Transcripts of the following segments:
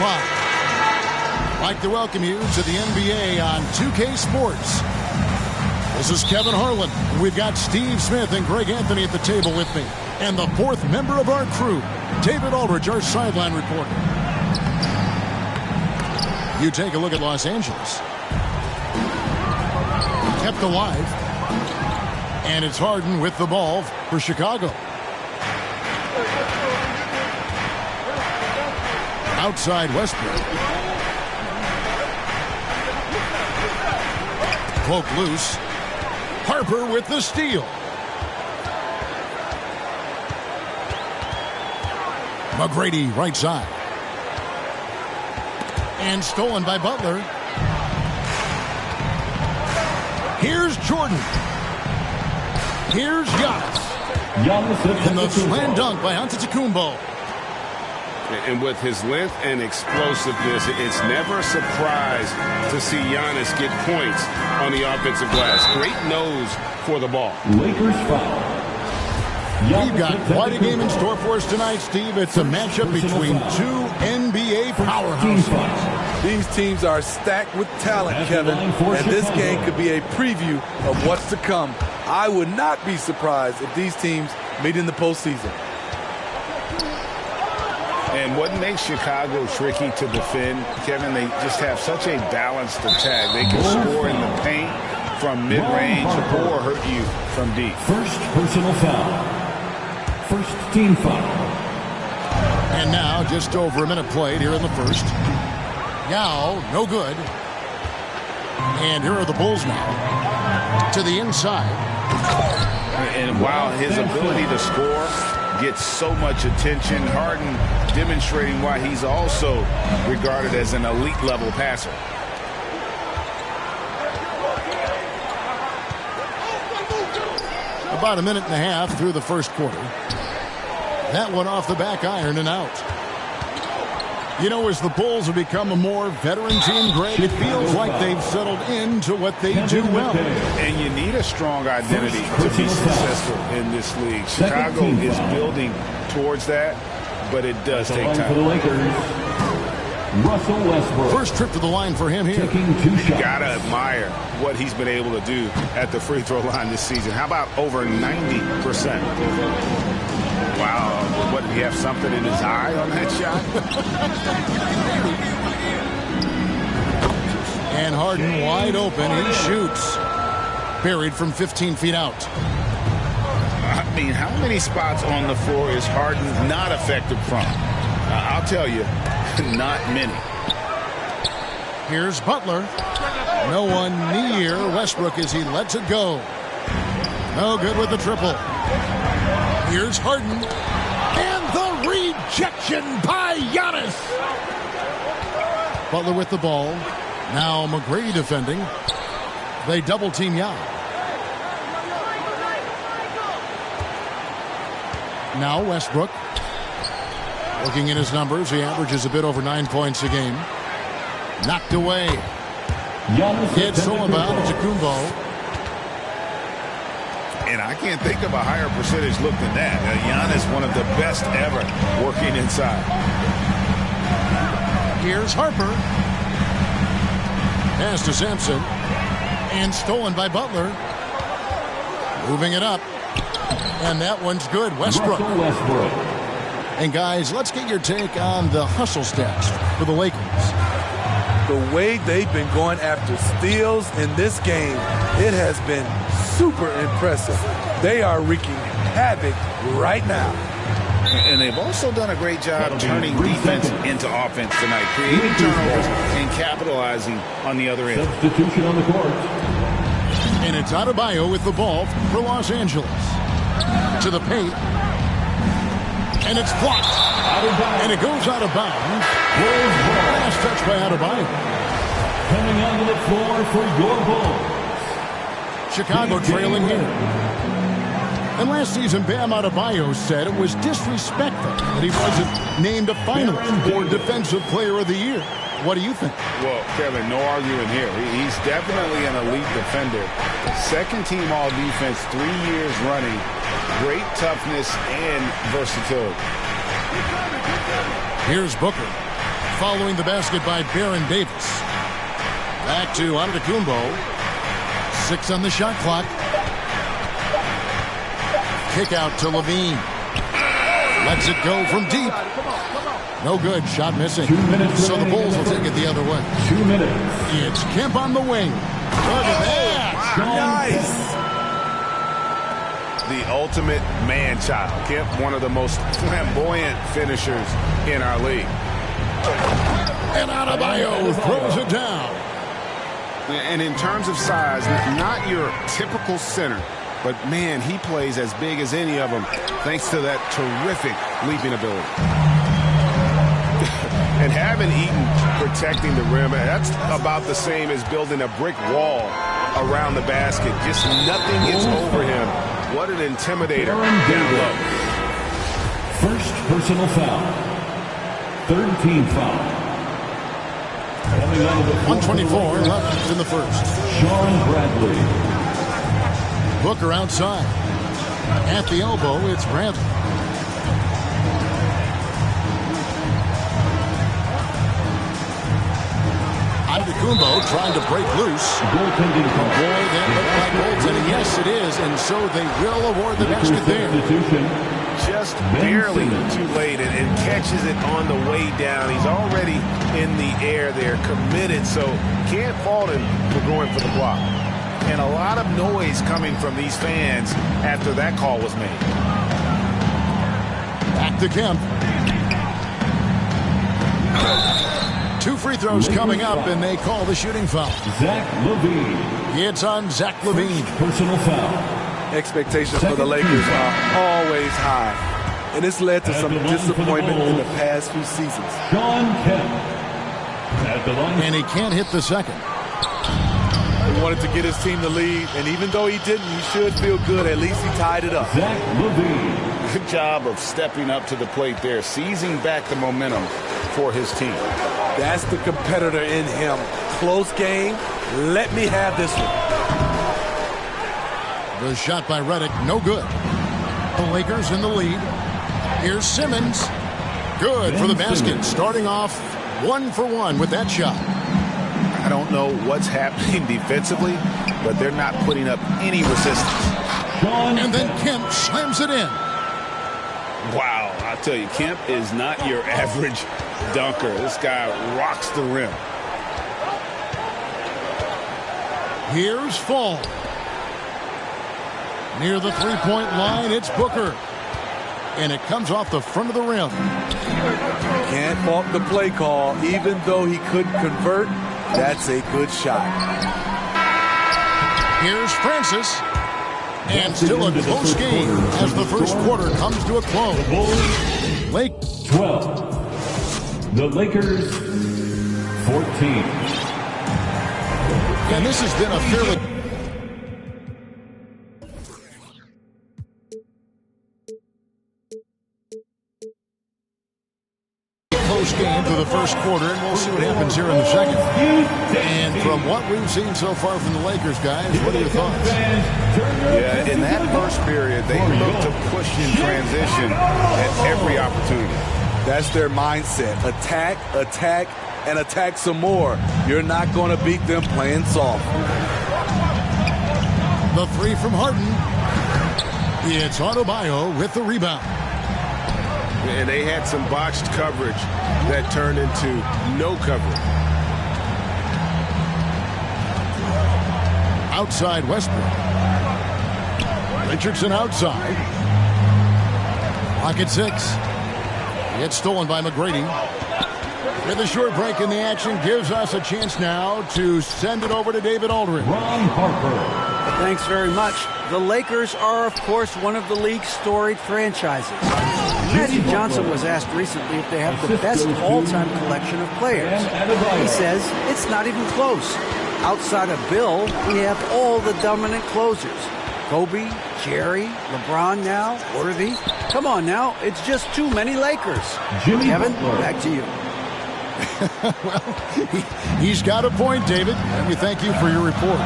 live. I'd like to welcome you to the NBA on 2K Sports. This is Kevin Harlan. We've got Steve Smith and Greg Anthony at the table with me. And the fourth member of our crew, David Aldridge, our sideline reporter. You take a look at Los Angeles. Kept alive. And it's Harden with the ball for Chicago. Outside Westbrook. Cloak loose. Harper with the steal. McGrady right side. And stolen by Butler. Here's Jordan. Here's Giannis. And the slam dunk by Antetokounmpo. And with his length and explosiveness, it's never a surprise to see Giannis get points on the offensive glass. Great nose for the ball. Lakers foul. We've got quite a game in store for us tonight, Steve. It's a matchup between two NBA powerhouses. These teams are stacked with talent, Kevin, and this game could be a preview of what's to come. I would not be surprised if these teams meet in the postseason. And what makes Chicago tricky to defend, Kevin, they just have such a balanced attack. They can score in the paint from mid-range or hurt you from deep. First personal foul. First team foul. And now just over a minute played here in the first. Yao, no good. And here are the Bulls now. To the inside. And while his ability to score gets so much attention, Harden demonstrating why he's also regarded as an elite level passer. About a minute and a half through the first quarter. That one off the back iron and out. You know, as the Bulls have become a more veteran team, Greg, it feels like they've settled into what they do well. And you need a strong identity to be successful in this league. Chicago is building towards that, but it does take time. For the Lakers, Russell Westbrook. First trip to the line for him here. Taking 2 shots. Gotta admire what he's been able to do at the free throw line this season. How about over 90%? Wow, what, did he have something in his eye on that shot? And Harden wide open. He shoots. Buried from 15 feet out. I mean, how many spots on the floor is Harden not effective from? I'll tell you, not many. Here's Butler. No one near Westbrook as he lets it go. No good with the triple. Here's Harden. And the rejection by Giannis. Butler with the ball. Now McGrady defending. They double team Yao. Now Westbrook. Looking at his numbers, he averages a bit over 9 points a game. Knocked away. It's Soulpatrol1970's. And I can't think of a higher percentage look than that. Giannis, one of the best ever working inside. Here's Harper. Pass to Sampson. And stolen by Butler. Moving it up. And that one's good. Westbrook. And guys, let's get your take on the hustle stats for the Lakers. The way they've been going after steals in this game, it has been super impressive. They are wreaking havoc right now. And they've also done a great job turning defense into offense tonight, creating turnovers and capitalizing on the other end. Substitution on the court. And it's Adebayo with the ball for Los Angeles. To the paint. And it's blocked. And it goes out of bounds. Last touch by Adebayo. Coming onto the floor for your Bulls. Chicago trailing here. And last season, Bam Adebayo said it was disrespectful that he wasn't named a finalist for Defensive Player of the Year. What do you think? Well, Kevin, no arguing here. He's definitely an elite defender. Second team all defense, 3 years running. Great toughness and versatility. Here's Booker. following the basket by Baron Davis. Back to Antetokounmpo. 6 on the shot clock. Kick out to Levine. Lets it go from deep. No good. Shot missing. So the Bulls will take it the other way. 2 minutes. It's Kemp on the wing. Look at that. Nice. The ultimate man-child. Kemp, one of the most flamboyant finishers in our league. And Adebayo throws it down. And in terms of size, not your typical center, but man, he plays as big as any of them thanks to that terrific leaping ability. And having Eaton protecting the rim, that's about the same as building a brick wall around the basket. Just nothing gets over him. What an intimidator down low. First personal foul. Third team foul. 124 left in the first. Sean Bradley. Booker outside. At the elbow, it's Bradley. Antetokounmpo trying to break loose. Goaltending call. Boy, that looked like goaltending. Yes, it is. And so they will award the basket there. Just barely too late and catches it on the way down. He's already in the air there, committed, so can't fault him for going for the block. And a lot of noise coming from these fans after that call was made. Back to Kemp. 2 free throws coming up, and they call the shooting foul. Zach LaVine. It's on Zach LaVine. Personal foul. Expectations for the Lakers are always high, and it's led to some disappointment in the past few seasons. Sean Kemp. At the line. And he can't hit the second. He wanted to get his team the lead, and even though he didn't, he should feel good. At least he tied it up. Zach LaVine. Good job of stepping up to the plate there, seizing back the momentum for his team. That's the competitor in him. Close game. Let me have this one. The shot by Redick, no good. The Lakers in the lead. Here's Simmons. Good for the basket. Starting off 1 for 1 with that shot. I don't know what's happening defensively, but they're not putting up any resistance. And then Kemp slams it in. Wow, I tell you, Kemp is not your average dunker. This guy rocks the rim. Here's Fall. Near the three-point line, it's Booker. And it comes off the front of the rim. Can't fault the play call. Even though he couldn't convert, that's a good shot. Here's Francis. And still a close game as the first quarter comes to a close. Lake 12. The Lakers 14. And this has been a fairly close game through the first quarter, and we'll see what happens here in the second. And from what we've seen so far from the Lakers, guys, what are your thoughts? Yeah, in that first period, they looked to push in transition at every opportunity. That's their mindset. Attack, attack, and attack some more. You're not going to beat them playing soft. The three from Harden. It's Adebayo with the rebound. And they had some botched coverage that turned into no coverage. Outside Westbrook. Richardson outside. Pocket 6. It's stolen by McGrady. With a short break in the action, gives us a chance now to send it over to David Aldridge. Ron Harper. Thanks very much. The Lakers are, of course, one of the league's storied franchises. Magic Johnson was asked recently if they have the best all-time collection of players. He says it's not even close. Outside of Bill, we have all the dominant closers. Kobe, Jerry, LeBron now, Worthy. Come on now, it's just too many Lakers. Kevin, back to you. Well, he's got a point, David, and we thank you for your report.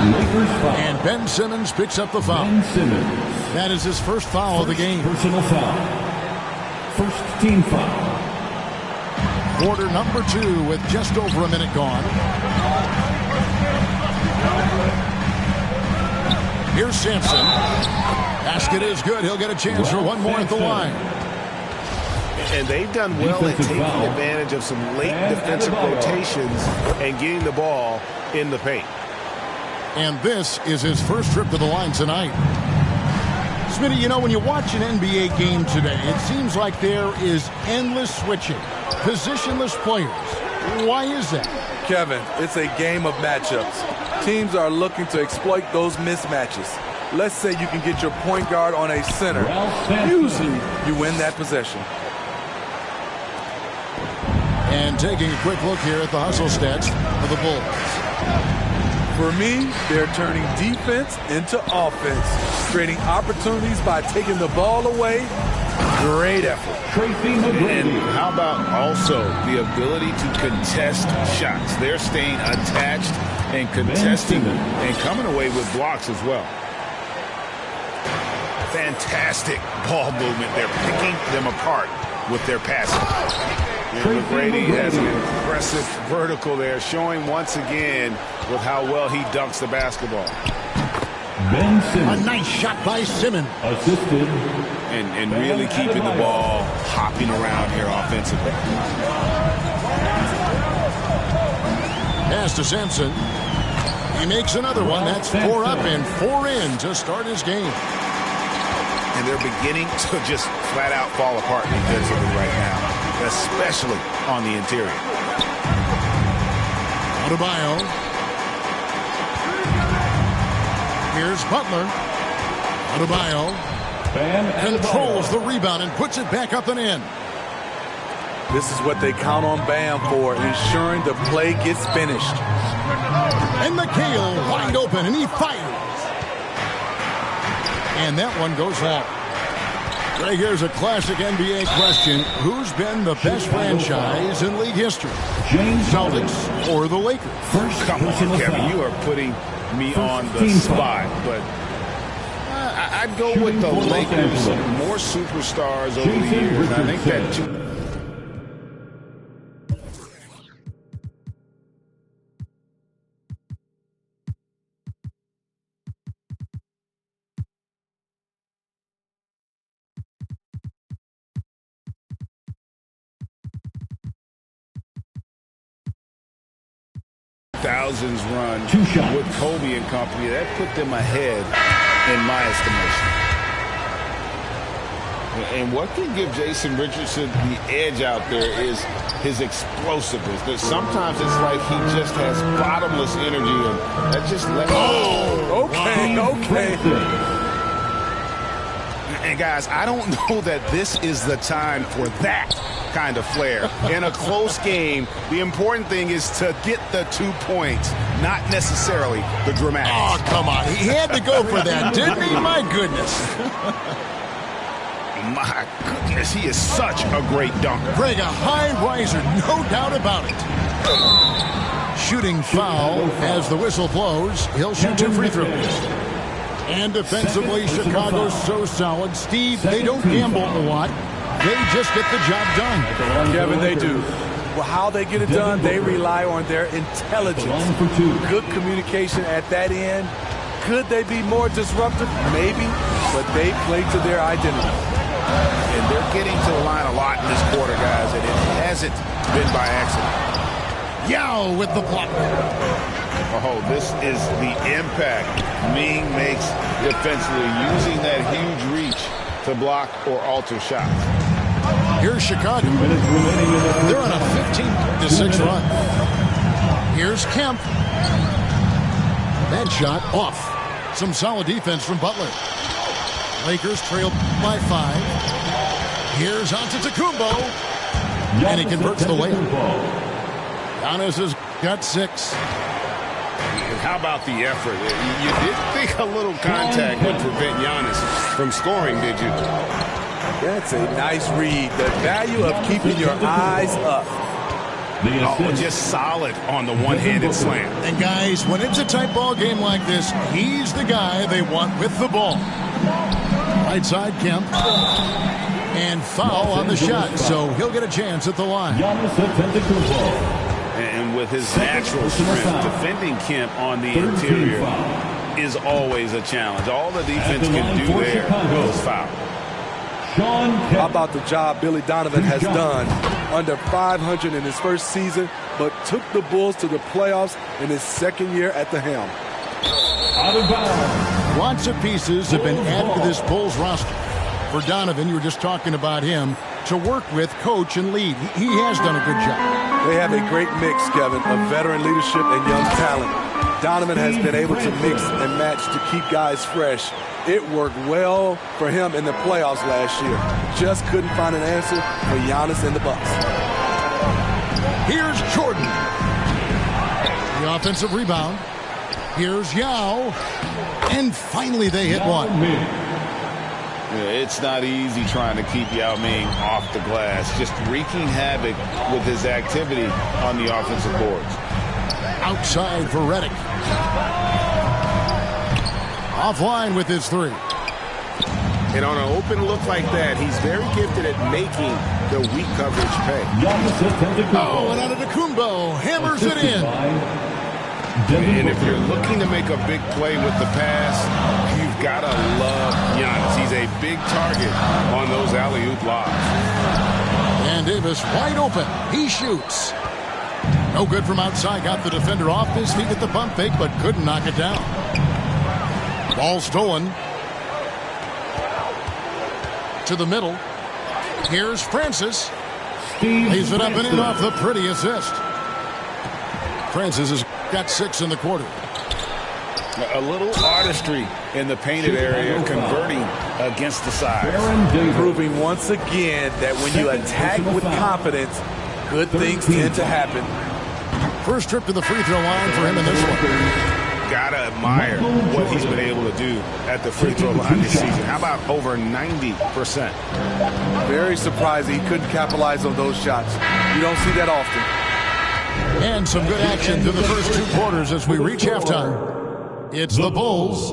Lakers foul. And Ben Simmons picks up the foul. Ben Simmons. That is his first foul of the game. Personal foul. First team foul. quarter number 2 with just over a minute gone. Here's Sampson. Basket is good. He'll get a chance for one more at the line. And they've done well at taking advantage of some late defensive rotations and getting the ball in the paint. And this is his first trip to the line tonight. Smitty, you know, when you watch an NBA game today, it seems like there is endless switching, positionless players. Why is that? Kevin, it's a game of matchups. Teams are looking to exploit those mismatches. Let's say you can get your point guard on a center. Usually, you win that possession. And taking a quick look here at the hustle stats for the Bulls. For me, they're turning defense into offense, creating opportunities by taking the ball away. Great effort. And how about also the ability to contest shots? They're staying attached and contesting and coming away with blocks as well. Fantastic ball movement. They're picking them apart with their passing. McGrady has an impressive vertical there, showing once again with how well he dunks the basketball. A nice shot by Simmons. Assisted. And really keeping the ball hopping around here offensively. Pass to Sampson. He makes another one. That's 4 up and 4 in to start his game. And they're beginning to just flat out fall apart defensively right now, especially on the interior. Adebayo. Here's Butler. Adebayo controls the rebound and puts it back up and in. This is what they count on Bam for, ensuring the play gets finished. And McHale wide open, and he fires. And that one goes long. Greg, here's a classic NBA question. Who's been the best franchise in league history? Celtics or the Lakers? Come on, Kevin, you are putting me on the spot, but I'd go with the Lakers. More superstars over the years. I think that thousands run with Kobe and company, that put them ahead in my estimation. And what can give Jason Richardson the edge out there is his explosiveness. That sometimes it's like he just has bottomless energy, and that just lets Okay. And guys, I don't know that this is the time for that kind of flair. In a close game, the important thing is to get the 2 points, not necessarily the dramatics. Oh, come on. He had to go for that, didn't he? My goodness. My goodness, he is such a great dunker. Greg, a high riser, no doubt about it. Shooting foul as the whistle blows. He'll shoot 2 free throws. And defensively, Chicago's so solid. Steve, they don't gamble a lot. They just get the job done. Kevin, they do. Well, how they get it done, they rely on their intelligence. Good communication at that end. Could they be more disruptive? Maybe, but they play to their identity. And they're getting to the line a lot in this quarter, guys, and it hasn't been by accident. Yao with the block. Oh, this is the impact Ming makes defensively, using that huge reach to block or alter shots. Here's Chicago. They're on a 15-6 run. Here's Kemp. That shot off. Some solid defense from Butler. Lakers trail by 5. Here's Antetokounmpo. And he converts the layup. Giannis has got 6. How about the effort? You didn't think a little contact would prevent Giannis from scoring, did you? That's a nice read. The value of keeping your eyes up. Oh, just solid on the one-handed slam. And guys, when it's a tight ball game like this, he's the guy they want with the ball. Right side, Kemp. And foul on the shot, so he'll get a chance at the line. And with his natural strength, defending Kemp on the interior is always a challenge. All the defense can do there is foul. How about the job Billy Donovan has done? Under 500 in his first season, but took the Bulls to the playoffs in his second year at the helm. Out of bounds. Lots of pieces have been added to this Bulls roster. For Donovan, you were just talking about him, to work with, coach, and lead. He has done a good job. They have a great mix, Kevin, of veteran leadership and young talent. Donovan has been able to mix and match to keep guys fresh. It worked well for him in the playoffs last year. Just couldn't find an answer for Giannis and the Bucks. Here's Jordan. The offensive rebound. Here's Yao. And finally they hit one. It's not easy trying to keep Yao Ming off the glass. Just wreaking havoc with his activity on the offensive boards. Outside for Redick. Offline with his three. And on an open look like that, he's very gifted at making the weak coverage pay. Oh, and Antetokounmpo hammers it in. And if you're looking to make a big play with the pass, you've got to love Giannis. He's a big target on those alley-oop lobs. And Davis wide open. He shoots. No good from outside. Got the defender off his feet at the pump fake, but couldn't knock it down. Ball stolen. To the middle. Here's Francis. Leaves it up and in off the pretty assist. Francis has got 6 in the quarter. A little artistry in the painted area, converting against the size. Proving once again that when you attack with confidence, good things tend to happen. First trip to the free throw line for him in this one. Gotta admire what he's been able to do at the free throw line this season. How about over 90%? Very surprising he couldn't capitalize on those shots. You don't see that often. And some good action through the first 2 quarters as we reach halftime. It's the Bulls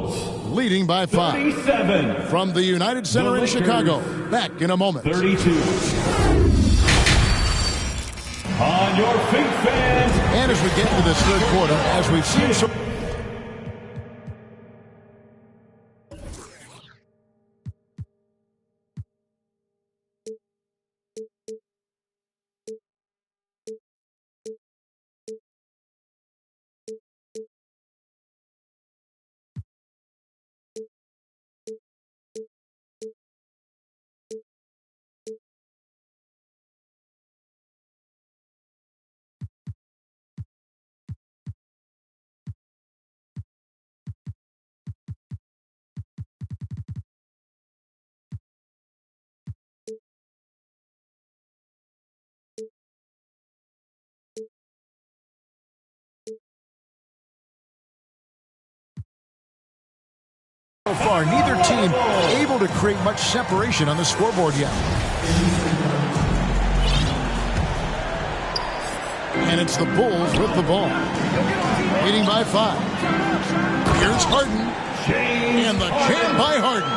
leading by 5. From the United Center in Chicago. Back in a moment. 32. On your feet, fans. And as we get to this third quarter, as we've seen some... So far, neither team able to create much separation on the scoreboard yet. And it's the Bulls with the ball. Leading by 5. Here's Harden. And the jam by Harden.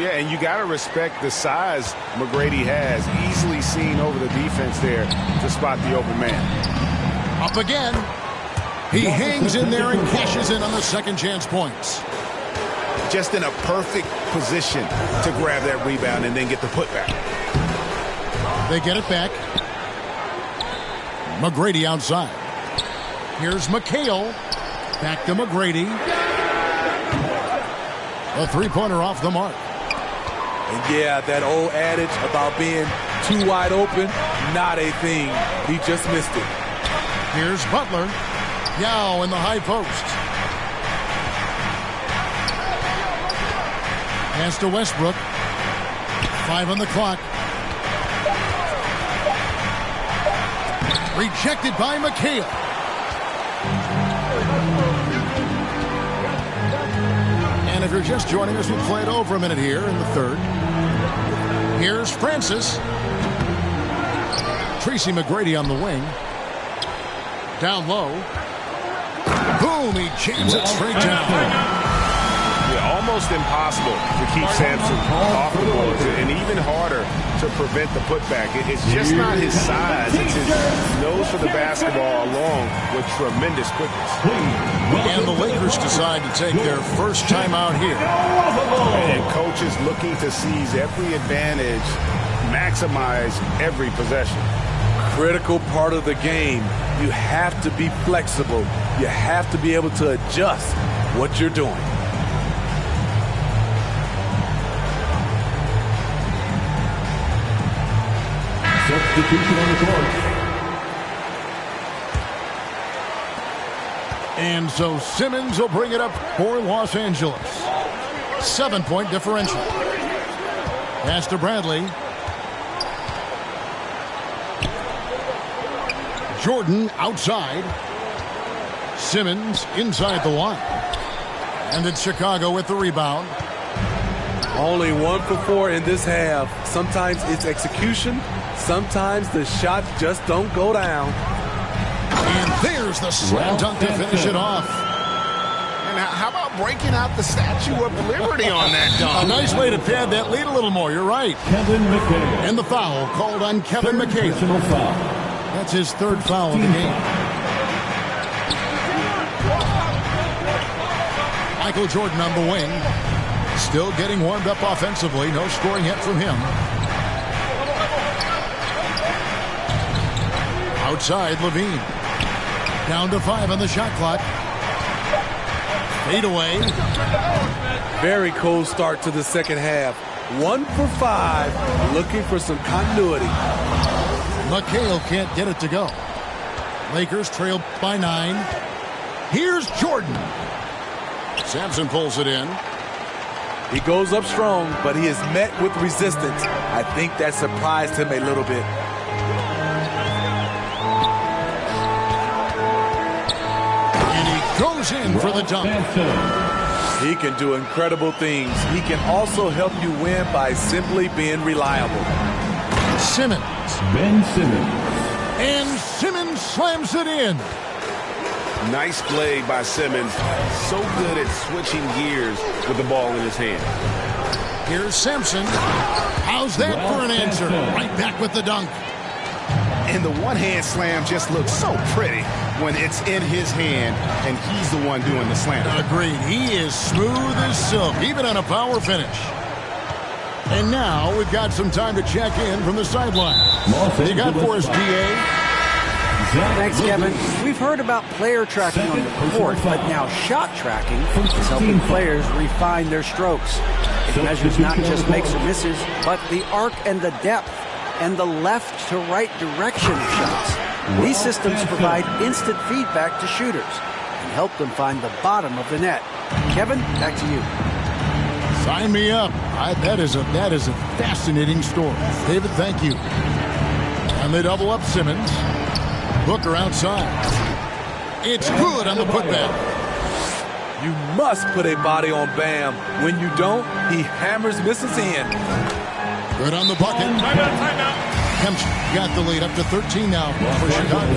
Yeah, and you got to respect the size McGrady has. Easily seen over the defense there to spot the open man. Up again. He hangs in there and cashes in on the second chance points. Just in a perfect position to grab that rebound and then get the putback. They get it back. McGrady outside. Here's McHale. Back to McGrady. A three-pointer off the mark. And yeah, that old adage about being too wide open, not a thing. He just missed it. Here's Butler. Yao in the high post. Pass to Westbrook. 5 on the clock. Rejected by McHale. And if you're just joining us, we'll play it over a minute here in the third. Here's Francis. Tracy McGrady on the wing. Down low. Boom, he jams it straight down. Yeah, almost impossible to keep Sampson off the boards, and even harder to prevent the putback. It's just not his size. It's his nose for the basketball along with tremendous quickness. And the Lakers decide to take their first timeout here. And coaches looking to seize every advantage, maximize every possession. Critical part of the game. You have to be flexible. You have to be able to adjust what you're doing. Substitution on the court. And so Simmons will bring it up for Los Angeles. 7-point differential. Pass to Bradley. Jordan outside. Simmons inside the line. And it's Chicago with the rebound. Only 1 for 4 in this half. Sometimes it's execution. Sometimes the shots just don't go down. And there's the slam dunk to finish it off. And how about breaking out the Statue of Liberty on that dunk? A nice way to pad that lead a little more. You're right. Kevin McHale. And the foul called on Kevin McHale. Personal foul. That's his 3rd foul of the game. Michael Jordan on the wing. Still getting warmed up offensively. No scoring yet from him. Outside, Levine. Down to 5 on the shot clock. Fade away. Very cold start to the second half. 1 for 5. Looking for some continuity. McHale can't get it to go. Lakers trail by 9. Here's Jordan. Sampson pulls it in. He goes up strong, but he is met with resistance. I think that surprised him a little bit. And he goes in for the dunk. He can do incredible things. He can also help you win by simply being reliable. Simmons. Ben Simmons. And Simmons slams it in. Nice play by Simmons. So good at switching gears with the ball in his hand. Here's Sampson. How's that for an answer? Right back with the dunk. And the one-hand slam just looks so pretty when it's in his hand and he's the one doing the slam. Agreed. He is smooth as silk, even on a power finish. And now we've got some time to check in from the sideline. What you got for us, D.A.? Thanks, Kevin. We've heard about player tracking on the court, but now shot tracking is helping players refine their strokes. It measures not just makes or misses, but the arc and the depth and the left to right direction of shots. These systems provide instant feedback to shooters and help them find the bottom of the net. Kevin, back to you. Sign me up. That is a fascinating story. David, thank you. And they double up Simmons. Booker outside. It's good on the putback. You must put a body on Bam. When you don't, he hammers misses in. Good on the bucket. Timeout. Kemp's got the lead up to 13 now for Chicago.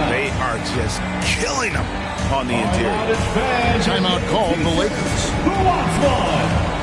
They are just killing them on the interior. Timeout called the Lakers. Who wants one?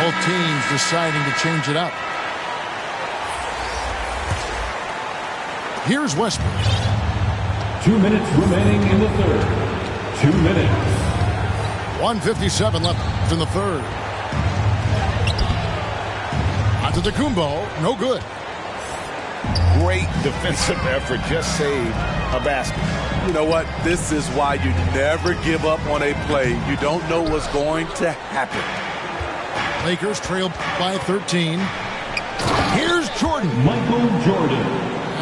Both teams deciding to change it up. Here's Westbrook. 2 minutes remaining in the third. 2 minutes. 1:57 left in the third. Antetokounmpo, no good. Great defensive effort, just saved a basket. You know what? This is why you never give up on a play. You don't know what's going to happen. Lakers trail by 13. Here's Jordan. Michael Jordan.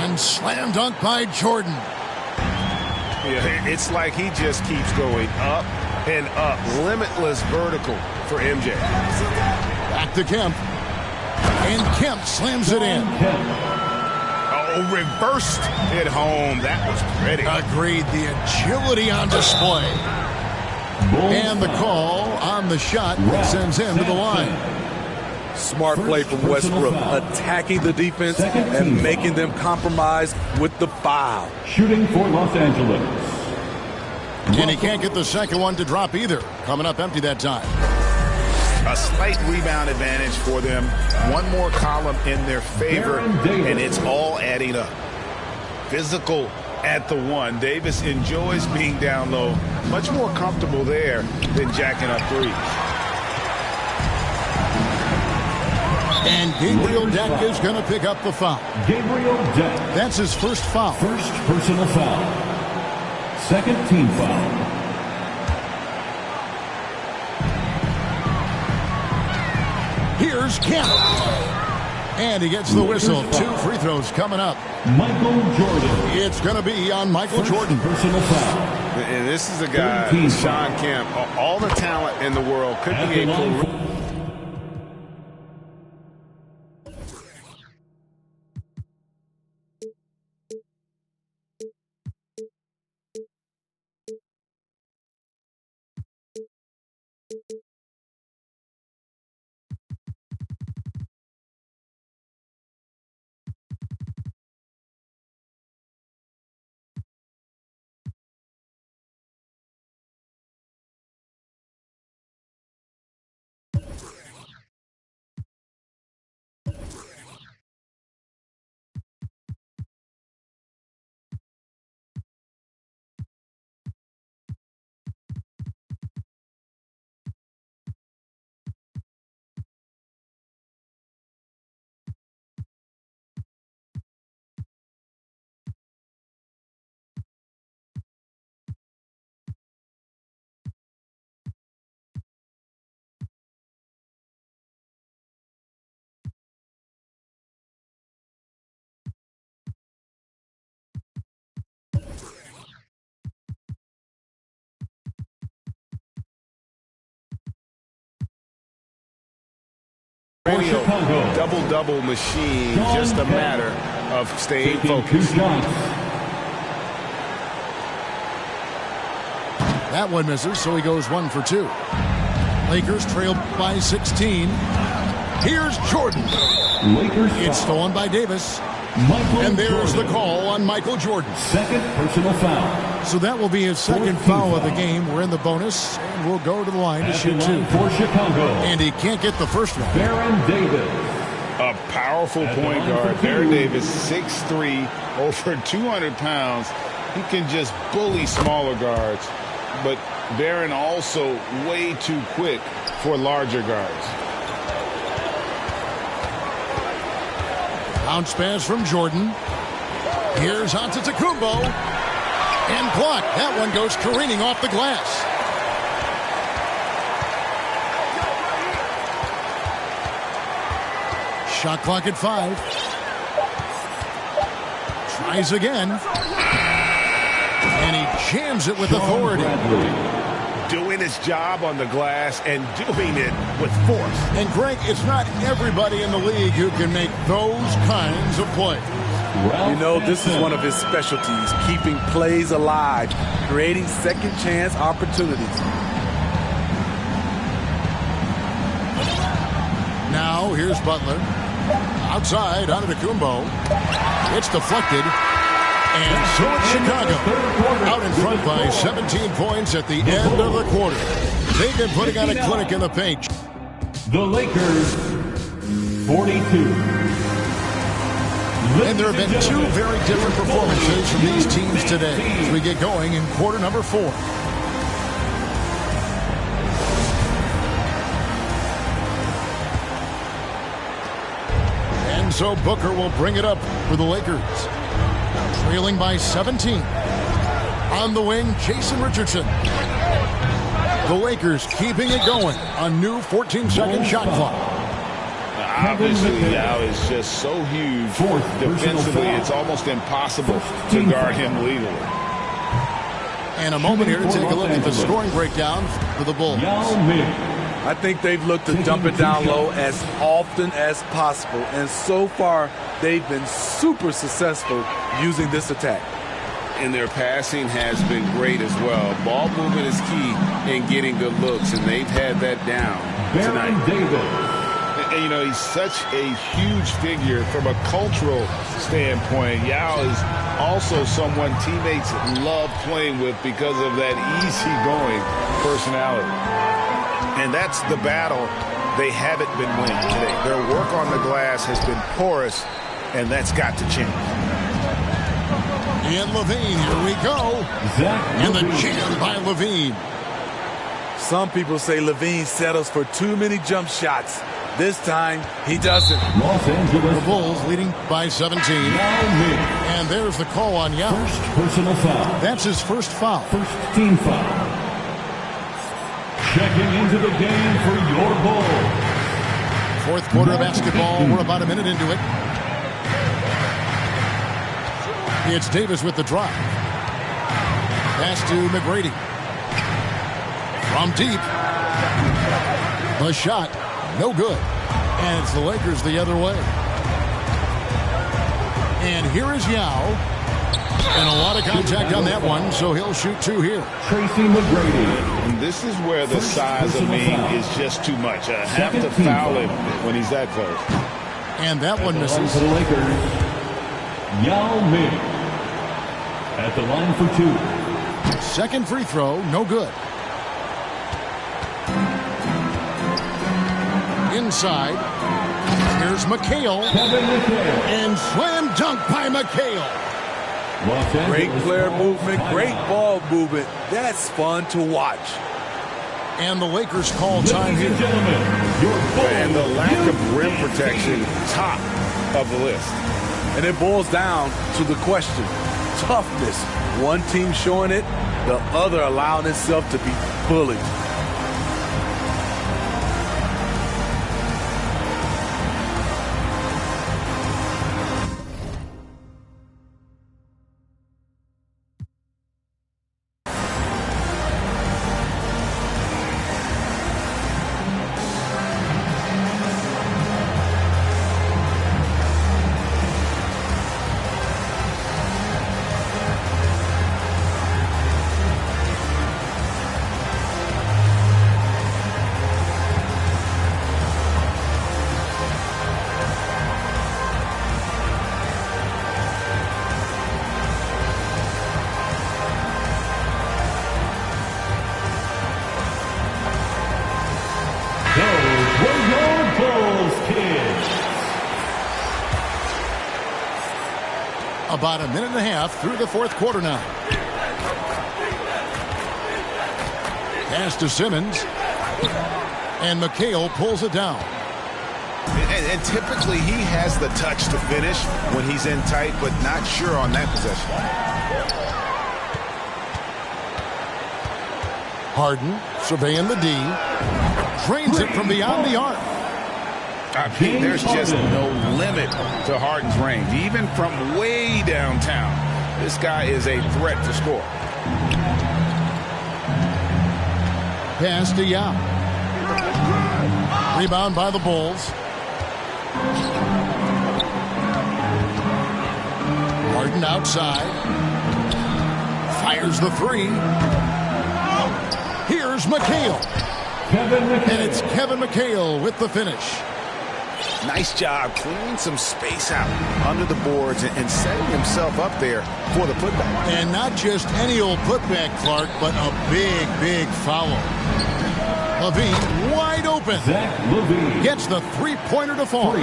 And slam dunk by Jordan. Yeah, it's like he just keeps going up and up. Limitless vertical for MJ. Back to Kemp. And Kemp slams it in. Oh, reversed it home. That was pretty. Agreed. The agility on display. And the call on the shot sends him to the line. Smart play from Westbrook, attacking the defense and making them compromise with the foul. Shooting for Los Angeles. And he can't get the second one to drop either. Coming up empty that time. A slight rebound advantage for them. One more column in their favor, and it's all adding up. Physical at the one. Davis enjoys being down low. Much more comfortable there than jacking up threes. And Gabriel Deck is going to pick up the foul. Gabriel Deck. That's his first foul. First personal foul. Second team foul. Here's Kemp. And he gets the whistle. 2 free throws coming up. Michael Jordan. It's going to be on Michael Jordan. Personal foul. And this is a guy, Sean Kemp, all the talent in the world, could be a double-double machine, just a matter of staying focused. That one misses, so he goes 1 for 2. Lakers trail by 16. Here's Jordan. It's stolen by Davis. And there's the call on Michael Jordan. Second personal foul. So that will be his second foul of the game. We're in the bonus, and we'll go to the line to shoot 2. For Chicago. And he can't get the first one. Baron Davis. A powerful point guard. Baron Davis, 6'3", over 200 pounds. He can just bully smaller guards. But Baron also way too quick for larger guards. Bounce pass from Jordan. Here's Antetokounmpo. And blocked. That one goes careening off the glass. Shot clock at 5. Tries again. And he jams it with authority. Doing his job on the glass and doing it with force. And Greg, it's not everybody in the league who can make those kinds of plays. You know, this is one of his specialties, keeping plays alive, creating second chance opportunities. Now, here's Butler. Outside, Antetokounmpo. It's deflected. And so it's Chicago, out in front by 17 points at the end of the quarter. They've been putting on a clinic in the paint. The Lakers, 42. And there have been 2 very different performances from these teams today as we get going in quarter number 4. And so Booker will bring it up for the Lakers. Trailing by 17. On the wing, Jason Richardson. The Lakers keeping it going. A new 14-second shot clock. Obviously, Yao is just so huge. Defensively, it's almost impossible to guard him legally. And a moment here to take a look at the scoring breakdown for the Bulls. I think they've looked to dump it down low as often as possible. And so far, they've been super successful using this attack. And their passing has been great as well. Ball movement is key in getting good looks, and they've had that down tonight. And, you know, he's such a huge figure from a cultural standpoint. Yao is also someone teammates love playing with because of that easygoing personality. And that's the battle they haven't been winning today. Their work on the glass has been porous, and that's got to change. And Levine, here we go. And the jam by Levine. Some people say Levine settles for too many jump shots. This time, he doesn't. Los Angeles. The Bulls leading by 17. And there's the call on Yao. First personal foul. That's his first foul. First team foul. Checking into the game for your Bulls. Fourth quarter of basketball. We're about a minute into it. It's Davis with the drive. Pass to McGrady. From deep. The shot. No good. And it's the Lakers the other way. And here is Yao. And a lot of contact on that one, so he'll shoot two here. Tracy McGrady. And this is where the size of Ming is just too much. I have to foul him when he's that close. And that one misses. For the Lakers, Yao Ming. At the line for two. Second free throw, no good. Inside. Here's McHale. And slam dunk by McHale. Great player movement, great ball movement. That's fun to watch. And the Lakers call time here. And the lack of rim protection, top of the list. And it boils down to the question. Toughness. One team showing it, the other allowing itself to be bullied. About a minute and a half through the fourth quarter now. Pass to Simmons. And McHale pulls it down. And typically he has the touch to finish when he's in tight, but not sure on that possession. Harden surveying the D. Drains it from beyond the arc. I mean, there's just no limit to Harden's range, even from way downtown. This guy is a threat to score. Pass to Yao. Rebound by the Bulls. Harden outside. Fires the three. Here's McHale. And it's Kevin McHale with the finish. Nice job clearing some space out under the boards and setting himself up there for the putback. And not just any old putback, Clark, but a big, big foul. Levine wide open. Gets the three-pointer to fall.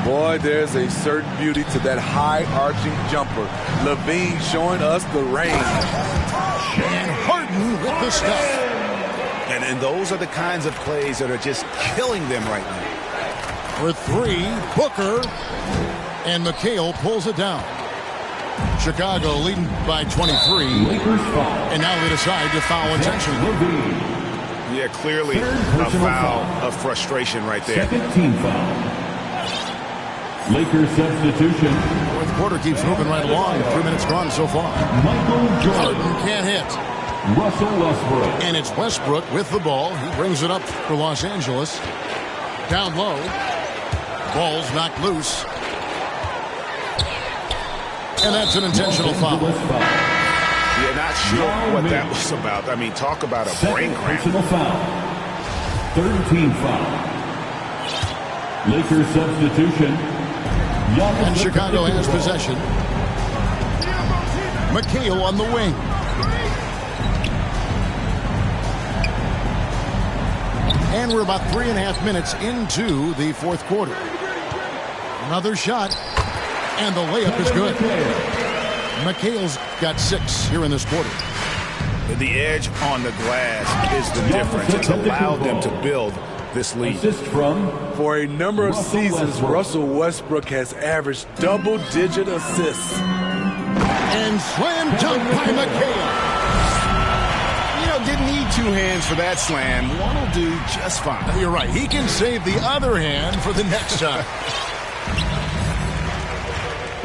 Boy, there's a certain beauty to that high-arching jumper. Levine showing us the range. And Harden with the stuff. And those are the kinds of plays that are just killing them right now. For three, Booker. And McHale pulls it down. Chicago leading by 23. And now they decide to foul intentionally. Yeah, clearly a foul of frustration right there. Second team foul. Lakers substitution. Fourth quarter keeps moving right along. 3 minutes gone so far. Michael Jordan Can't hit. Russell Westbrook. And it's Westbrook with the ball. He brings it up for Los Angeles. Down low. Ball's knocked loose. And that's an intentional foul. Yeah, not sure what that was about. I mean, talk about a brain cramp. Personal foul. Third team foul. Lakers substitution. And Chicago has possession. McHale on the wing. And we're about 3.5 minutes into the fourth quarter. Another shot. And the layup is good. McHale's got 6 here in this quarter. The edge on the glass is the difference. It's allowed them to build this lead. For a number of seasons, Russell Westbrook has averaged double-digit assists. And slam dunk by McHale. You know, didn't need 2 hands for that slam. One will do just fine. You're right. He can save the other hand for the next time.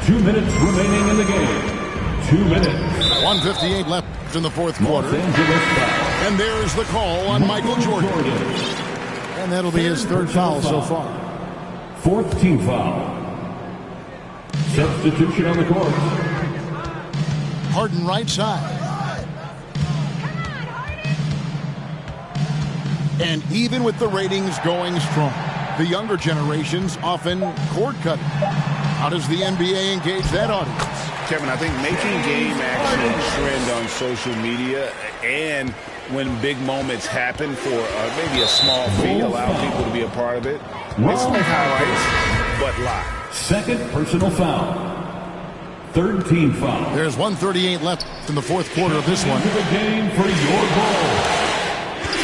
2 minutes remaining in the game. 2 minutes. 1:58 left in the fourth quarter. And there's the call on Michael Jordan. And that'll be his third foul so far. Fourth team foul. Substitution on the court. Harden right side. And even with the ratings going strong, the younger generations often cord cutting. How does the NBA engage that audience? Kevin, I think making game action trend on social media and when big moments happen for maybe a small fee, allow people to be a part of it. It's like highlights, but live. Second personal foul. Third team foul. There's 1:38 left in the fourth quarter of this one. Into the game for your goal.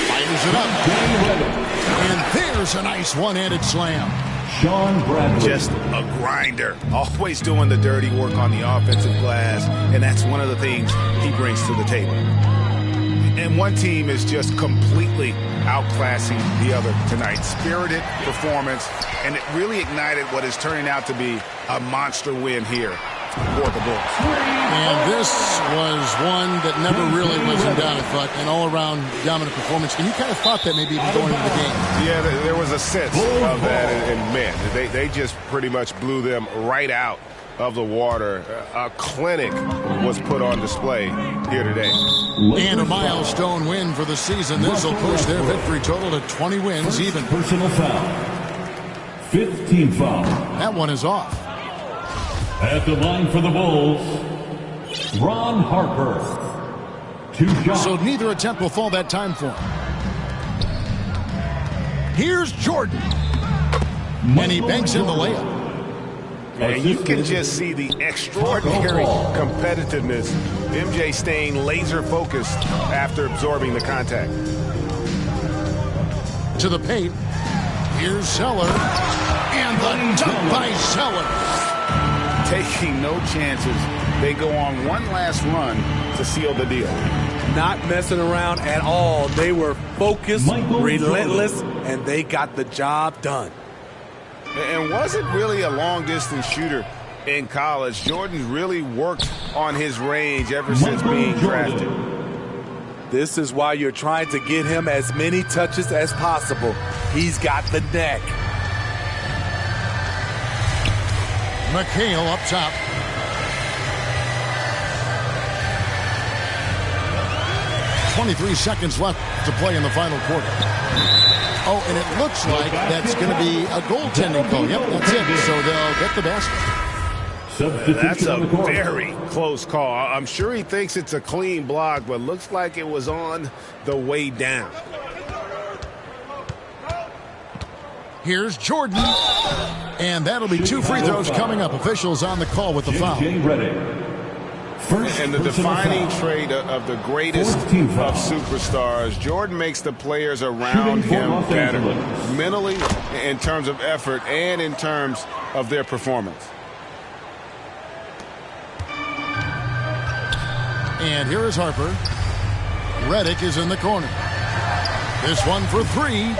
Fires it up. And there's a nice one-handed slam. Sean Bradley. Just a grinder. Always doing the dirty work on the offensive glass, and that's one of the things he brings to the table. And one team is just completely outclassing the other tonight. Spirited performance, and it really ignited what is turning out to be a monster win here for the Bulls. And this was one that never really was in doubt, I thought, an all-around dominant performance. And you kind of thought that maybe even going into the game. Yeah, there was a sense of that, and man, they just pretty much blew them right out of the water. A clinic was put on display here today. And a milestone win for the season. This will push their victory total to 20 wins even. Personal foul. Fifth team foul. That one is off. At the line for the Bulls, Ron Harper. 2 shots. So neither attempt will fall that time for him. Here's Jordan. And he banks in the layup. And you can just see the extraordinary competitiveness. MJ staying laser focused after absorbing the contact. To the paint. Here's Zeller. And the dunk by Zeller. Taking no chances. They go on one last run to seal the deal. Not messing around at all. They were focused, relentless, and they got the job done. And wasn't really a long-distance shooter in college. Jordan really worked on his range ever since being drafted. This is why you're trying to get him as many touches as possible. He's got the neck. McHale up top. .23 seconds left to play in the final quarter. Oh, and it looks like that's going to be a goaltending call. Yep, that's it. So they'll get the basket. That's a very close call. I'm sure he thinks it's a clean block, but looks like it was on the way down. Here's Jordan. And that'll be 2 free throws coming up. Officials on the call with the foul. And the defining trait of the greatest of superstars, Jordan makes the players around him better, mentally, in terms of effort, and in terms of their performance. And here is Harper. Reddick is in the corner. This one for three.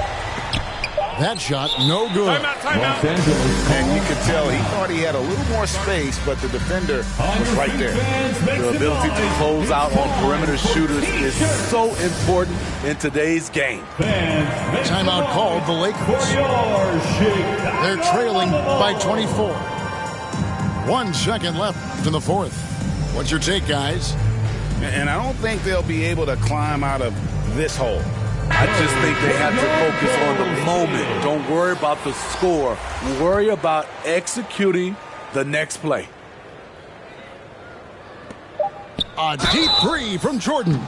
That shot, no good. Timeout. And you could tell he thought he had a little more space, but the defender was right there. The ability to close out on perimeter shooters is so important in today's game. Timeout called the Lakers. They're trailing by 24. 1 second left in the fourth. What's your take, guys? And I don't think they'll be able to climb out of this hole. I just think they have to focus on the moment. Don't worry about the score. Worry about executing the next play. A deep three from Jordan.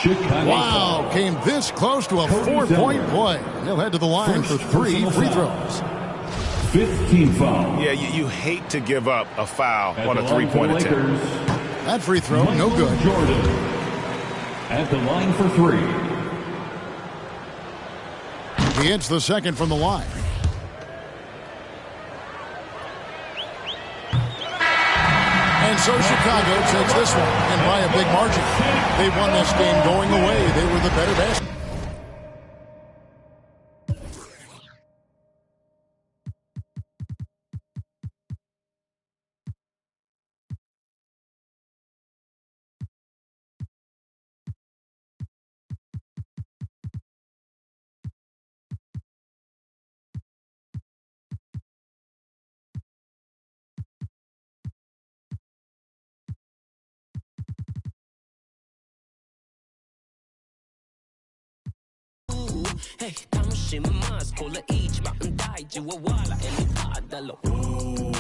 Wow, came this close to a 4-point play. He'll head to the line for 3 free throws. 15 foul. Yeah, you hate to give up a foul on a three-point attempt. That free throw, no good. Jordan at the line for 3. He hits the second from the line. And so Chicago takes this one, and by a big margin. They won this game going away. They were the better basket. Hey, tamashima mas kola each mountain died you a wala and